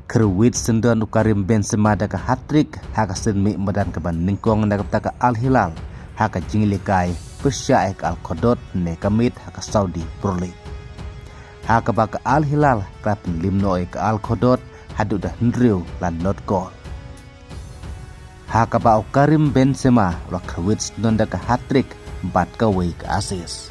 Kerwit sendon Karim Benzema daga hat-trick haka senmi madan ke ningkong daga taka Al Hilal haka jinglikai Persya ek Al Qadot ne kamit haka Saudi Pro League. Haka baka Al Hilal klapin limno ek Al Qadot hadu dah ndriu lan not goal. Haka ba Karim Benzema la Kerwit sendon daga hat-trick bat kawai ke asis.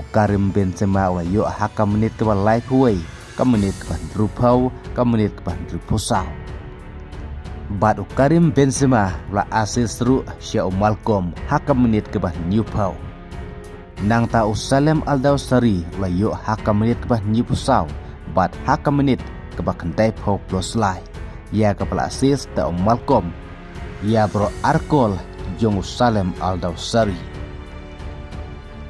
Karim Benzema wa yo haka menit ke live way ka menit ke drupau ka menit ke drupusau. Bat Karim Benzema la asis ru Syau Malcolm haka menit ke nyupau. Nang ta Salem Al-Dawsari la yo haka menit ke nyupusau bat haka menit ke kendai pau plus lai. Ya ke asis ta Malcolm ya bro arkol jong Salem Al-Dawsari.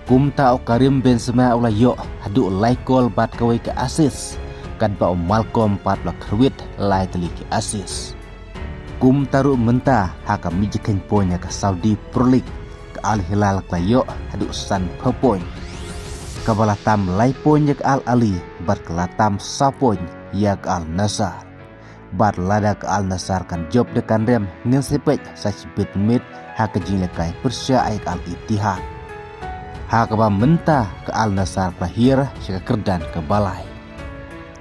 Kumta Karim Benzema ula yo hadu lai gol bat kawai ke asis kad ba Malcolm pat la Kerwit lai teli ke asis. Kumtaru menta haka mijikan poinnya ke Saudi Pro League ke Al Hilal ke yo hadu san per point. Kabalatam lai poinnya ke Al Ali bat kelatam sa poin ya ke Al Nassr. Bat lada ke Al Nassr kan job dekan rem ngen sepek sa cibit mit haka jinglekai Persya ek Al Ittihad. Haka ba menta ke Al Nassr lahir syaka kerdan ke balai.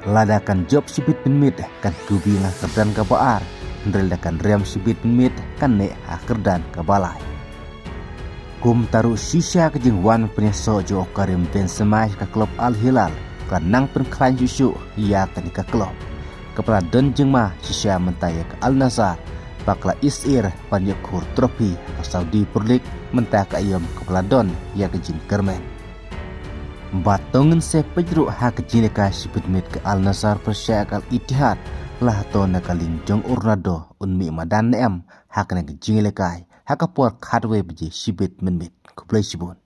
Ladakan job sibit penmit kan kubi ngah kerdan ke baar. Ndreldakan rem sibit penmit kan ne ha kerdan ke balai. Kum taruh sisa ke jengwan penyeso jo Karim Benzema ke klub Al Hilal kan nang penklain susu ia kan ke klub. Kepala don jengma sisa mentaya ke Al Nassr bakla isir panyekur trofi ke Saudi Pro League mentah ke ayam kepala don ya ke jin kermen. Batongan se pejru ha ke jin ka sibit mit ke Al Nassr Persya Al Ittihad lah to na kaling jong urnado unmi madan em ha ke jin lekai ha ka por khatwe biji sibit min mit kuplai sibun.